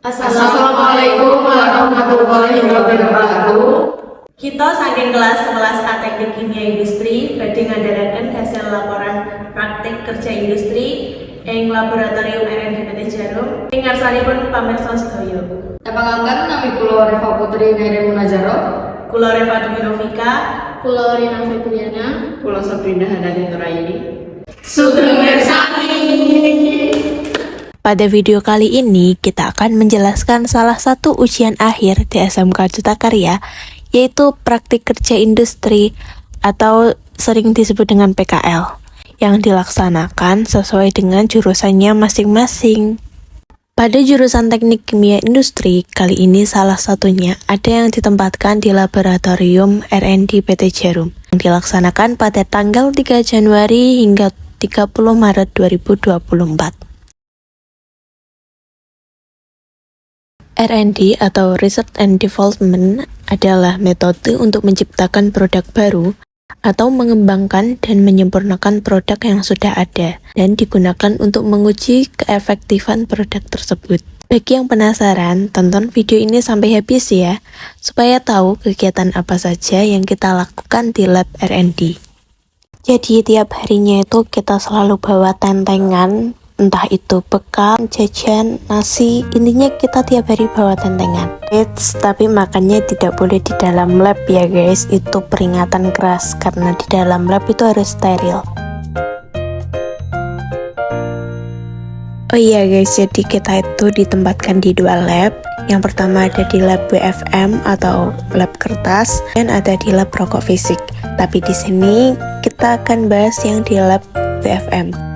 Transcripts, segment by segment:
Assalamualaikum warahmatullahi wabarakatuh. Kita saking kelas 11A Teknik Kimia Industri badhe ngandharaken hasil laporan praktik kerja industri ing laboratorium RND PT Jarum ing ngarsanipun pamirsa sedaya. Panganten nami kula Reva Putri Nairil Munazaro, Kula Reva Duminovika, Kula Rina Febriana, kula Sabrina Hanadi Nuraini. Sugeng mirsani. Pada video kali ini, kita akan menjelaskan salah satu ujian akhir di SMK Cipta Karya, yaitu praktik kerja industri atau sering disebut dengan PKL, yang dilaksanakan sesuai dengan jurusannya masing-masing. Pada jurusan Teknik Kimia Industri, kali ini salah satunya ada yang ditempatkan di Laboratorium R&D PT Jarum, yang dilaksanakan pada tanggal 3 Januari hingga 30 Maret 2024. R&D atau Research and Development adalah metode untuk menciptakan produk baru atau mengembangkan dan menyempurnakan produk yang sudah ada dan digunakan untuk menguji keefektifan produk tersebut. Bagi yang penasaran, tonton video ini sampai habis ya, supaya tahu kegiatan apa saja yang kita lakukan di lab R&D. Jadi tiap harinya itu kita selalu bawa tentengan, entah itu bekal, jajan, nasi, intinya kita tiap hari bawa tentengan. Tapi makannya tidak boleh di dalam lab ya guys, itu peringatan keras karena di dalam lab itu harus steril. Oh iya guys, jadi kita itu ditempatkan di dua lab. Yang pertama ada di lab WFM atau lab kertas dan ada di lab rokok fisik. Tapi di sini kita akan bahas yang di lab WFM.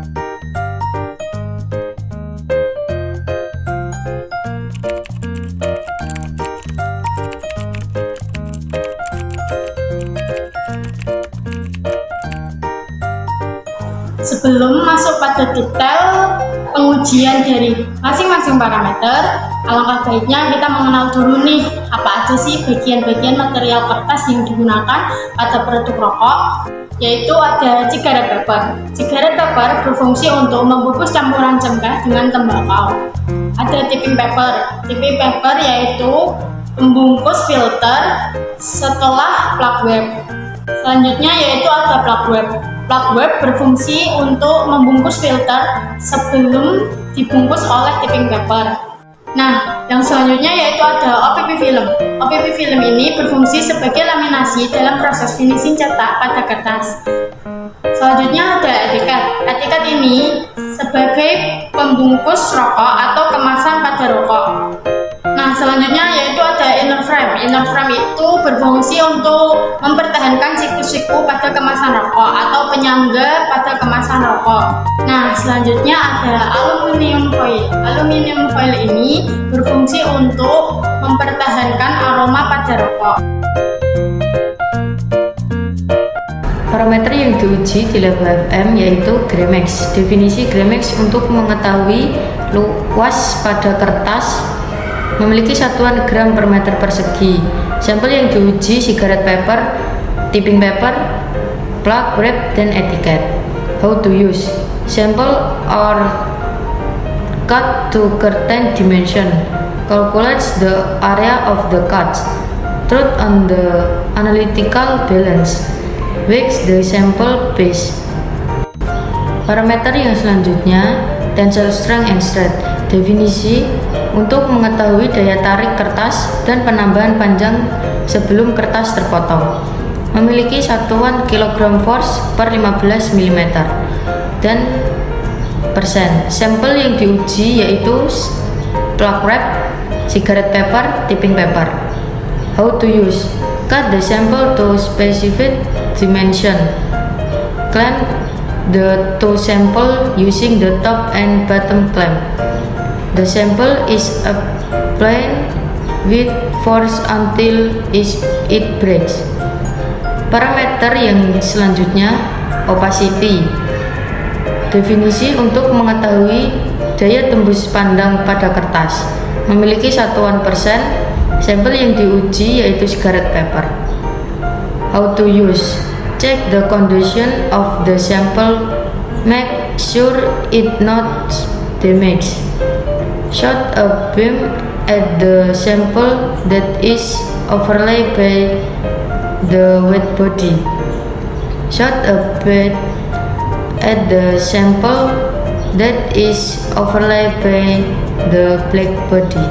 sebelum masuk pada detail pengujian dari masing-masing parameter, alangkah baiknya kita mengenal dulu nih apa aja sih bagian-bagian material kertas yang digunakan pada produk rokok, yaitu ada cigarette paper. Cigarette paper berfungsi untuk membungkus campuran cengkeh dengan tembakau. Ada tipping paper. Tipping paper yaitu pembungkus filter setelah plug web. Selanjutnya yaitu ada plug web. Plug web berfungsi untuk membungkus filter sebelum dibungkus oleh tipping paper. Nah, yang selanjutnya yaitu ada OPP film. OPP film ini berfungsi sebagai laminasi dalam proses finishing cetak pada kertas. Selanjutnya ada etiket. Etiket ini sebagai pembungkus rokok atau kemasan pada rokok. Nah, selanjutnya yaitu ada inner frame. Inner frame itu berfungsi untuk mempertahankan siku-siku pada kemasan rokok atau penyangga pada kemasan rokok. Nah, selanjutnya ada aluminium foil. Aluminium foil ini berfungsi untuk mempertahankan aroma pada rokok. Parameter yang diuji di lab WFM yaitu Gramax. Definisi Gramax untuk mengetahui luas pada kertas memiliki satuan gram per meter persegi. Sampel yang diuji cigarette paper, tipping paper, plug wrap, dan etiket. How to use? Sample are cut to certain dimension. Calculates the area of the cuts. Truth on the analytical balance. Weighs the sample base. Parameter yang selanjutnya tensile strength and strength. Definisi untuk mengetahui daya tarik kertas dan penambahan panjang sebelum kertas terpotong. Memiliki satuan kilogram force per 15 mm dan persen. Sampel yang diuji yaitu plug wrap, cigarette paper, tipping paper. How to use? Cut the sample to specific dimension. Clamp the two sample using the top and bottom clamp. The sample is applied with force until it breaks. Parameter yang selanjutnya opacity. Definisi untuk mengetahui daya tembus pandang pada kertas. Memiliki satuan persen. Sampel yang diuji yaitu cigarette paper. How to use? Check the condition of the sample. Make sure it not damaged. Shot a beam at the sample that is overlaid by the white body. Shoot a bead at the sample that is overlaid by the black body.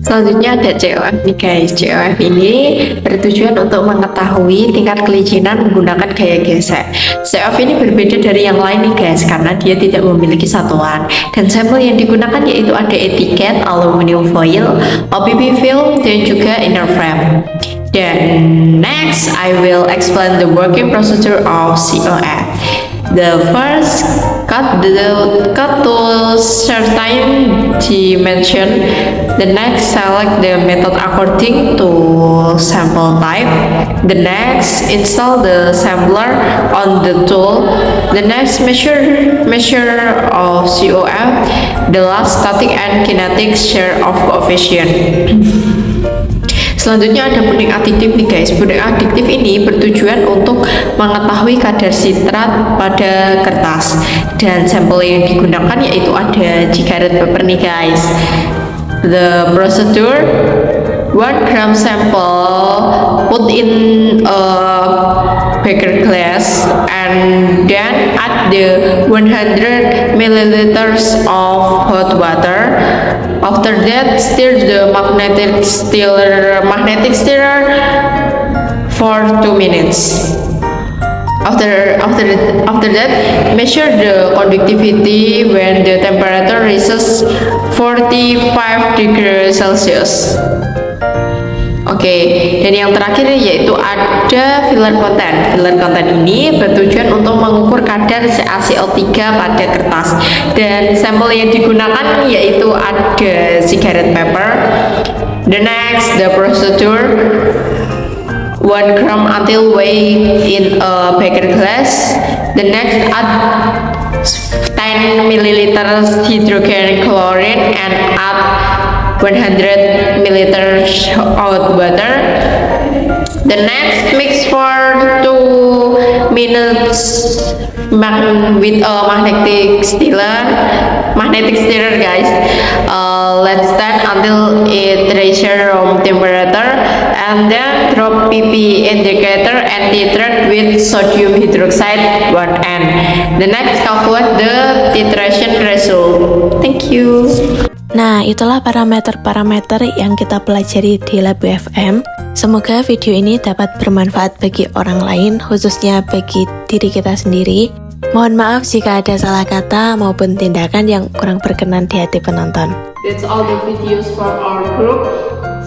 Selanjutnya ada COF nih guys. COF ini bertujuan untuk mengetahui tingkat kelicinan menggunakan gaya gesek. COF ini berbeda dari yang lain nih guys karena dia tidak memiliki satuan. Dan sampel yang digunakan yaitu ada etiket, aluminium foil, OPP film, dan juga inner frame. Dan next I will explain the working procedure of COF. The first, cut to certain dimension. The next, select the method according to sample type. The next, install the sampler on the tool. The next, measure of COF. The last, static and kinetic share of coefficient. Selanjutnya ada puding adiktif nih guys. Puding adiktif ini bertujuan untuk mengetahui kadar sitrat pada kertas. Dan sampel yang digunakan yaitu ada Gigaret paper nih guys. The procedure: 1 gram sample put in a beaker glass and then add the 100 milliliters of hot water. After that, stir the magnetic stirrer for 2 minutes. After that, measure the conductivity when the temperature reaches 45 degrees Celsius. Oke, dan yang terakhir yaitu ada filler content. Filler content ini bertujuan untuk mengukur kadar CaCO3 pada kertas. Dan sampel yang digunakan yaitu ada Gigaret paper. The next, the procedure: 1 gram ethyl weighed in a beaker glass. The next, add 10 milliliters hydrogen chlorine and add 100 milliliters hot water. The next, mix for 2 minutes with a magnetic stirrer guys. Let's stand until it reaches room temperature and then drop PP indicator and titrate with sodium hydroxide 1N. The next, calculate the titration result. Thank you. Nah, itulah parameter-parameter yang kita pelajari di Lab UFM. Semoga video ini dapat bermanfaat bagi orang lain, khususnya bagi diri kita sendiri. Mohon maaf jika ada salah kata maupun tindakan yang kurang berkenan di hati penonton. That's all the videos for our group.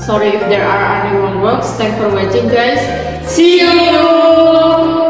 Sorry if there are any wrong words. Thanks for watching guys. See you!